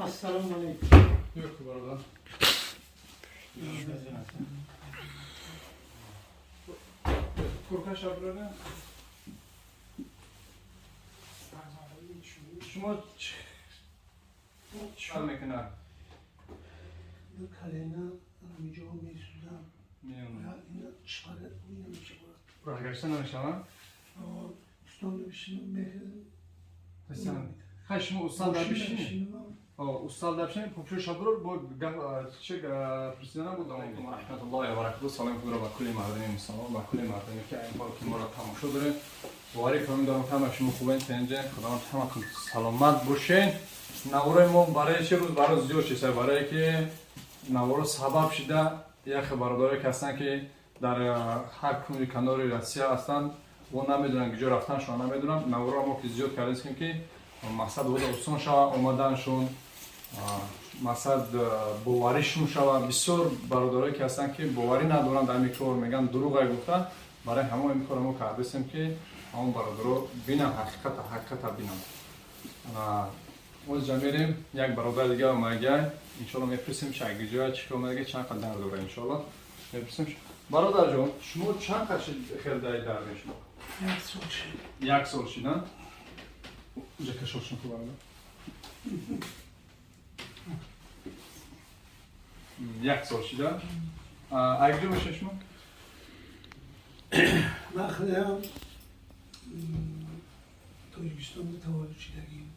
Assalamu alaikum. Yok bu arada. Korkaç ablaları. Şuma çıkar mekana. Bu kalena mücadele mesudam. Memnun. Ya yine çıkarıp uyuyamış bu. Buraya gelsen aşağı. İstanbul'da bir şey mehir. Sen. Ha şimdi ustal da bir şey. Ustal da bir şey. Popüler şabrol bu şey presidentin bu da. Rahmetullahi ve berekatuhu. Salam kudra ve kulli mardini Müslüman ve kulli mardini ki ayın farkı mora tamam şudur. واری کنم دارم تمام شما خوبه این تنجه خداوند تمام سلامت باشین. نوار ما برای چه روز برای زیاد چیزه برای که نوار سبب شده یک خبرداری هستن که در هر کناری کنار روسیه هستن و نمیدونن کجا رفتن شما نمیدونن نوار ما که زیاد کردیم که مقصد بود اصلا شوا اومدنشون مقصد باوریشون شوا بسیار برادرایی که هستن که باوری ندارن در میکرو میگن دروغ گفتن برای همه این کار ما کردیم که همون برادرها بینم حقیقت بینم. ما جمیریم یک برادر دیگه اومده انشالله میفرستیم شاگردی چیکار میگه چند قدر درد داره انشالله میفرستیم. برادر جان شما چند قش خیلی درد شما؟ یک سال شدن. اونجا کشورشون خوب برادر. یک سال شدن. اگه میشه شما؟ مخلهم توجیستان تولد شدگیم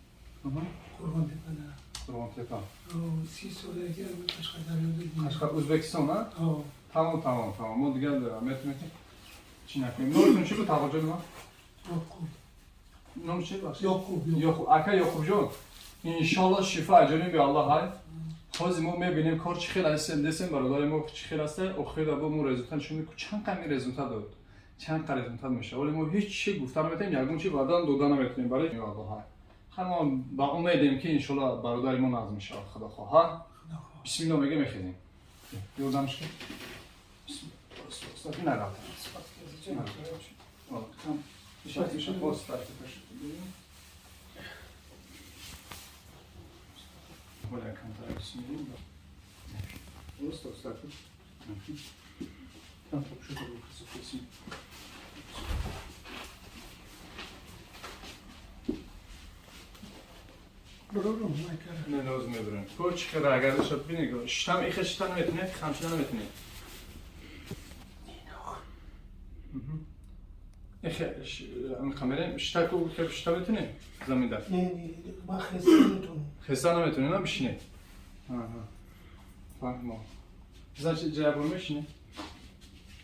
قربان تپنه قربان تپن 30 ساله اگر قشقر دریا دیدیم قشقر ازبکستان نه؟ تمام ما دیگه میتونیم چی نکنیم نامتون چی بود تقاجه ما؟ یعقوب نام چی باشه؟ یعقوب اکا یعقوب جان انشالله شفا اجریم به الله های خواهی ما میبینیم کار چی خیلی هستیم برادر ما چی خیلی هسته و خیلی با ما رزولتان شما چند قمی رزولتان داد چند قمی رزولتان میشه ولی ما هیچ چی گفتن نمیتونیم یگون چی بعداً دادن نمیتونیم برای الله های خیلی با امیدیم که انشالله برادر ما نازم میشه خدا خواه بسم الله میگه میخیدیم یادمش که بسم الله نه رفت میشه باز ترتیبش ولا كان تسمين وسط وسط كان شو تقول خصوصي برورم نکرد نه لازم میبرن کوچ که اگر شد ببینید شتم ایخ شتن نمیتونه خمسه نمیتونه ایخ ام کامرا شتاکو که شتا میتونه زمین در نه با خسته نمیتونه خسته نمیتونه نه بشینه فهمم زن چه جواب میشینه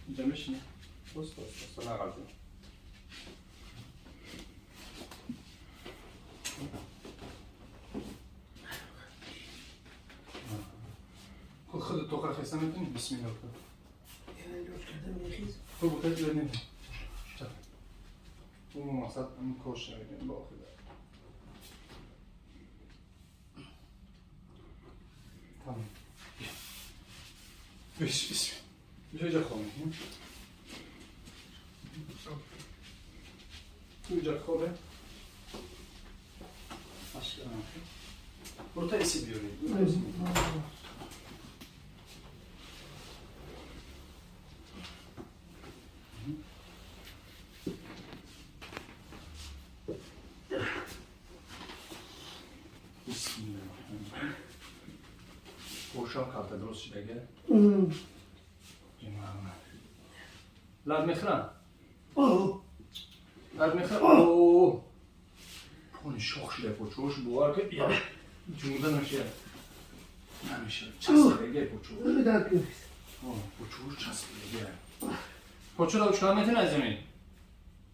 اینجا میشینه وسط ناراضی خود تو خسته میتونی بسم الله کن یعنی لوت کردم میخیز خوب بخیر لنی اون مقصد اون کوش نمیدیم با خدا tamam بش جا خواهیم تو جا خوبه برو تا ایسی بیاریم پوشان کارت درست شده اگه؟ لاد میخرن؟ لاد میخرن؟ اوه پونی شخ شده پوچوش بوار که بیاره جونده نمیشه نمیشه چسبیده پوچوش پوچوش چسبیده پوچو رو چکار میتونه از زمین؟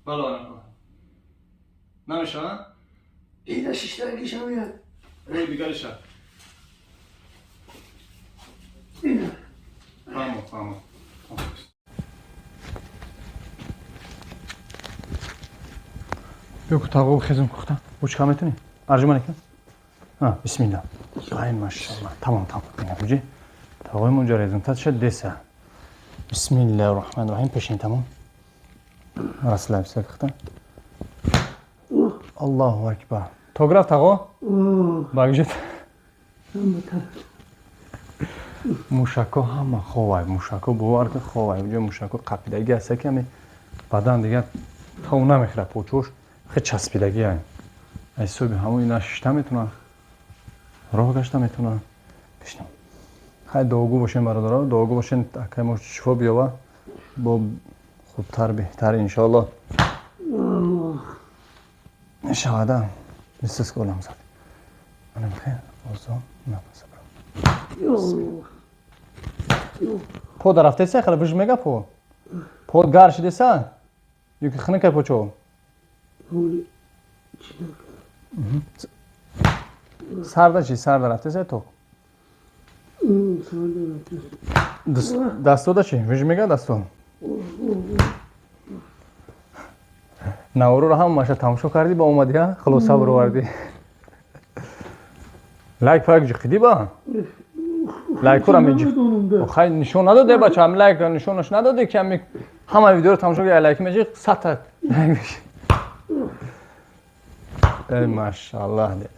بلا نکن نمیشه ها؟ اینا شیشترگیش هم میاد روی دیگرش ها اینا فهمم بگو تاقو خیزم کختم او چکار میتونی؟ ارجمانه کن؟ بسم الله ای ماشاءالله تمام اینا بجی تاقوی اونجا ریزم شد دسته بسم الله الرحمن الرحیم پیشین تمام رسول الله کختم الله اکبر تو گرفت تاقو؟ باگجت موشک‌ها همه خواه موشک‌ها باور که خواه اونجا موشک‌ها قپیدگی هست که همی بدن دیگه تا نمیخوره پوچوش خیلی چسبیدگی هست ای صبح همون اینا ششته میتونن راه گشته میتونن بشنم خیلی داغو باشین برادرها داغو باشین که ما شفا بیاوه با خودتر بهتر انشاءالله نشاهده نیستس کنم زد منم خیلی آزام نفس برم پو درفته سه خیلی بش میگه پو گار شده سه یکی خنه که پوچو سر چی سر درفته سه تو دستو دا چی بش میگه دستو نورو رو هم ماشه تماشا کردی با اومدی ها خلاصه برو وردی لایک پاک جخیدی با لایک رو میگی خیلی نشون نداده بچه هم لایک نشونش نداده که همه ویدیو رو تماشا کردی لایک میگی سطح لایک میگی ای ماشاءالله ده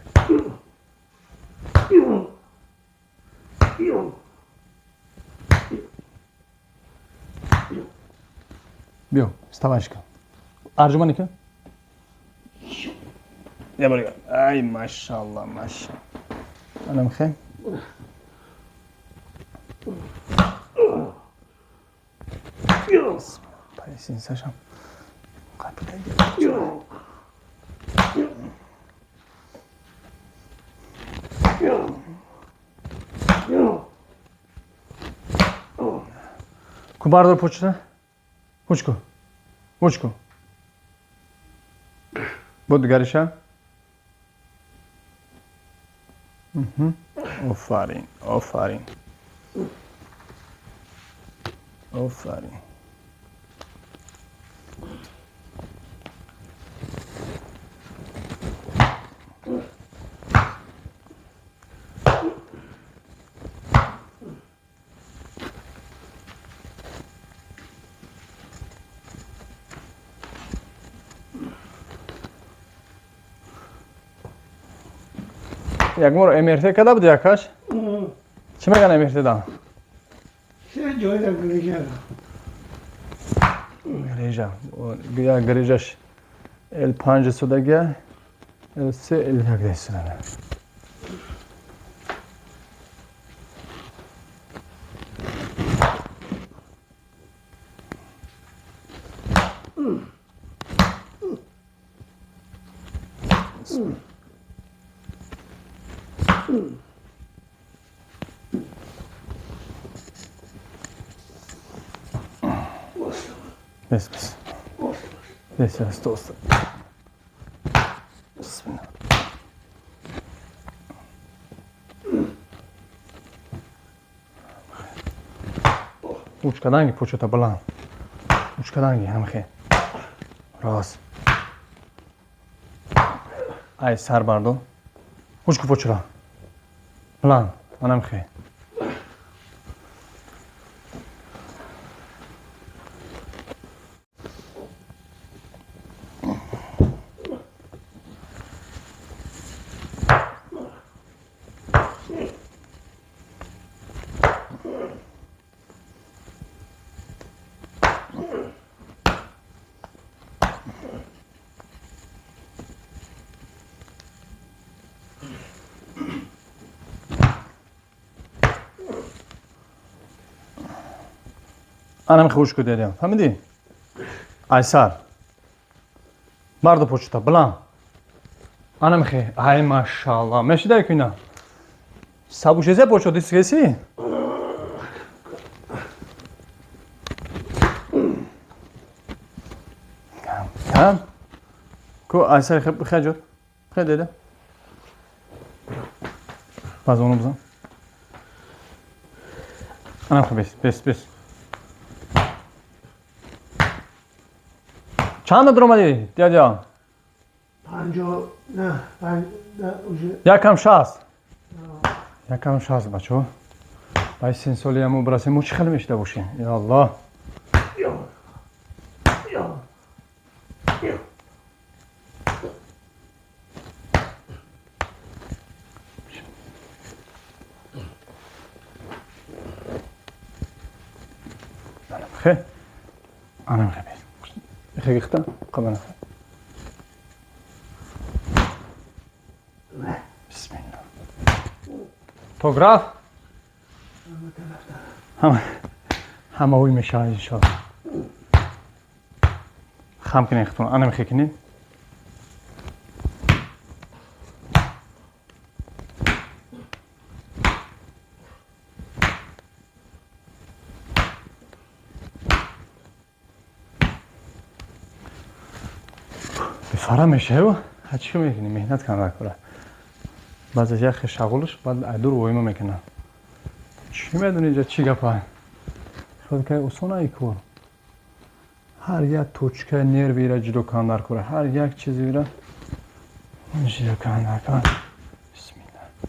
بیو استواش کن ارجمانی کن یا برگرد ای ماشاءالله ماشاءالله منم خیلی پایسین سشم قبیله کو باردار پوچته پوچکو پوچکو بود گریشا آفرین آفرین آفرین یک مور امرته کده بود یکاش؟ چی میگن امرته دام؟ سه جای گریجه گریجه یا گریجش ال 5 سودگی ال 3 ال 1 سودگی بس بس بس بس توست بسم الله uç kadangi poçota balan uç kadangi hem xe راست ay sar bardo uç ku poçra balan manam xe Anam خوش کرده دیم فهمیدی؟ ایسار مرد پوچتا بلان anam خی ای ماشاءالله مشی در کینا سابوشیزه پوچو دیس کسی کم کو ایسار خب خجور خیلی دیده باز اونو بزن anam خی بس چند در اومدی دیاجا؟ 50 نه 5 یکم 60 یکم 60 بچو باید سین سالی همون براسه مو چی خیلی میشته باشین یا الله خي أنا خي خي ختا قبنا خي بسم الله توغراف هم أول مشاهد إن شاء الله خام کنین اختون أنا مخي کنین بفرا میشه و هرچی که میکنی مهنت کن رکوره بعضی یه شغلش بعد ادور ویمو میکنه چی میدونی اینجا چی گپه خود که اصلا ای کور هر یک توچکه نروی را جلو کاندار کنه هر یک چیزی را جلو کاندار کنه بسم الله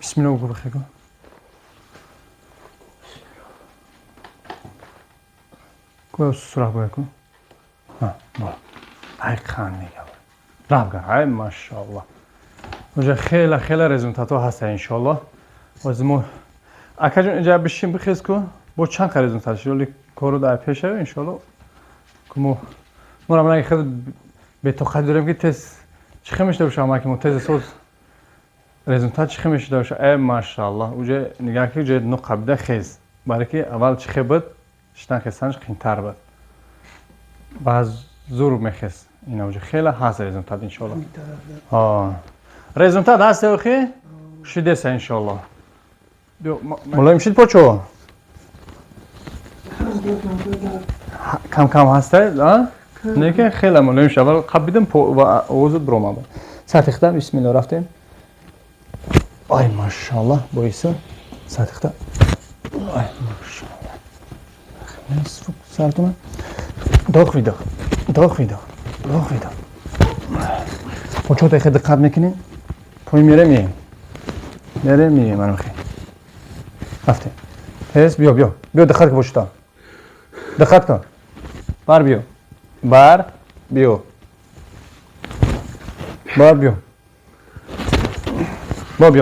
بسم الله بگو بخیر کن کوه سراغ باید کن ها برو ای خانه راب کن ای ماشاءالله اونجا خیلی رزولتاتو هسته انشالله وزمو اکا جون اینجا بشیم بخیز کن با چند خیلی رزولتات شد ولی کارو در پیشه انشالله که مو مرا من خیلی به تو خیلی دارم که تست چی خیلی میشته بشه اما که مو تست سوز رزولتات چی میشه داشته ای ماشاءالله اونجا نگاه که جای نقاب ده خیز برای که اول چی بود شتن خیزانش خیلی بود بعض زور میخیز اینا اونجا خیلی هست رزولتات انشالله رزولتات هست اوخی شده سه انشالله ملایم شد پاچو کم هسته نه که خیلی ملایم شد اول قبیدم و اوزد بروم بود سرتختم بسم الله رفتیم ay maşallah boyası sadıkta ay maşallah nasıl çok sert ona doğru video o çok da dikkat mekanı poyum yeremeyeyim ben bakayım hafta tez biyo dikkat boşta dikkat kal bar biyo bar biyo Bob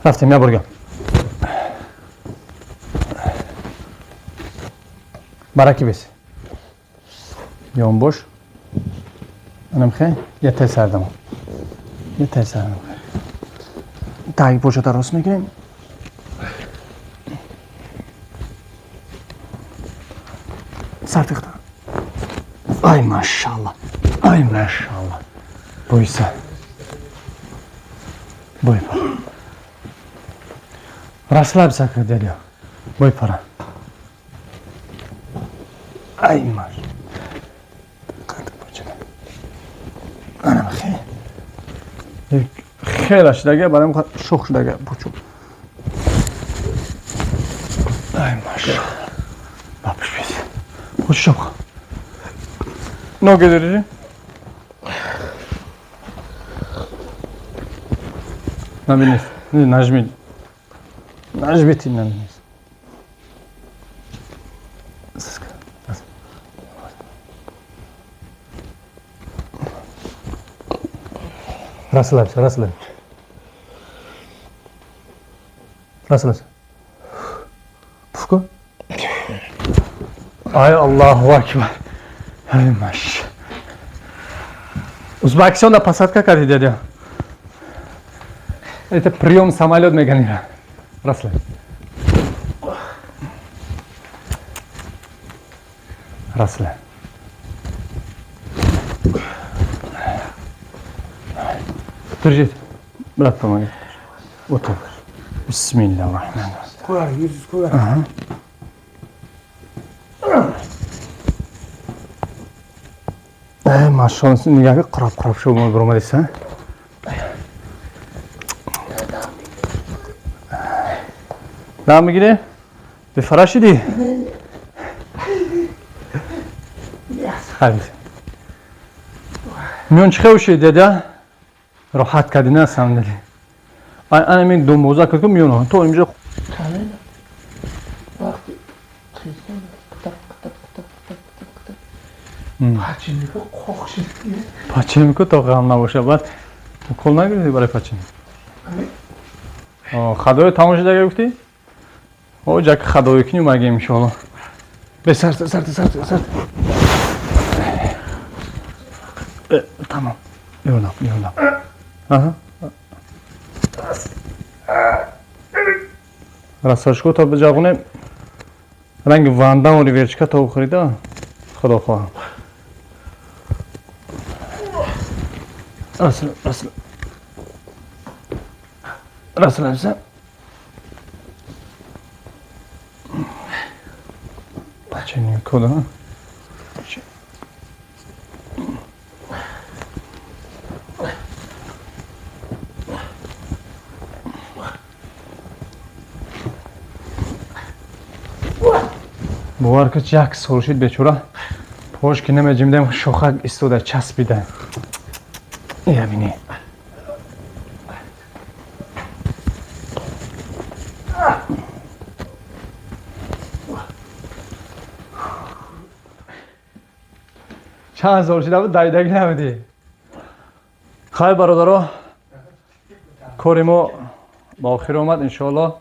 رفتیم یا برگم برکی بیسی یون boş önüm خیلی یه تل سردم تایی پوچه تا راست میگیریم سرتیخته ay maşallah buysa boy para rastlar bir sakın deliyor boy para ay maş kaldı bacana ana bakayım خیلی اشتاقه برام شخ شده بچو ay maşallah babuş biz hoş şok ne götürücü? Ne biliriz? Najmet'in ne biliriz? Sıska. Rasıl. Pufko. Ay Allahu Ekber. Ay maş. Uzbekistan da посадка как идет? Это прием самолет меганира. Раслай. Держите. Брат, помоги. Вот так. Бисмиллахиррахманиррахим. کوه yüz کوه ماشاءالله نگاه که قراب شو ما برام دیسه دام میگیره به فراشی دی خیلی میون چه خوشی دیده راحت کردی نه صندلی انا من دو موزه که میونم تو اینجا کاملا وقتی خیلی پاچینی که خوشی پاچینی که تا غم نباشه بعد کل نگیردی برای پاچینی خدای تمام شده گفتی او جک خدای کنی مگه ان به سرت تمام میونم راستش تا به جاغونه رنگ واندا و ریورچکا تا خریده خدا خواهم رسل بچه کدوم باور که یک سال شد بیچاره پاش که نمیجیمدم شاخک استوده چسبیده یا بینی چند سال شده بود دایدگی نمیدی خیلی برادرها کاری ما با آخر آمد انشاءالله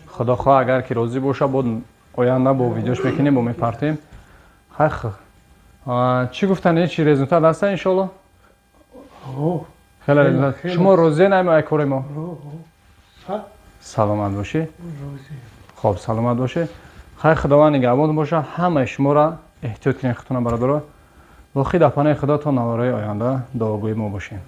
خدا خواه اگر که راضی باشه بود آینده با ویدیوش میکنیم با میپرتیم خیلی چی گفتن چی رزولتات هست انشاءالله خیلی رزولتات شما راضی نمی کاری ما سلامت باشی خب سلامت باشی خیلی خداوند نگهبان باشه همه شما را احتیاط کنید خودتون برادرها با خدا پناه خدا تا نوارای آینده دعاگوی ما باشیم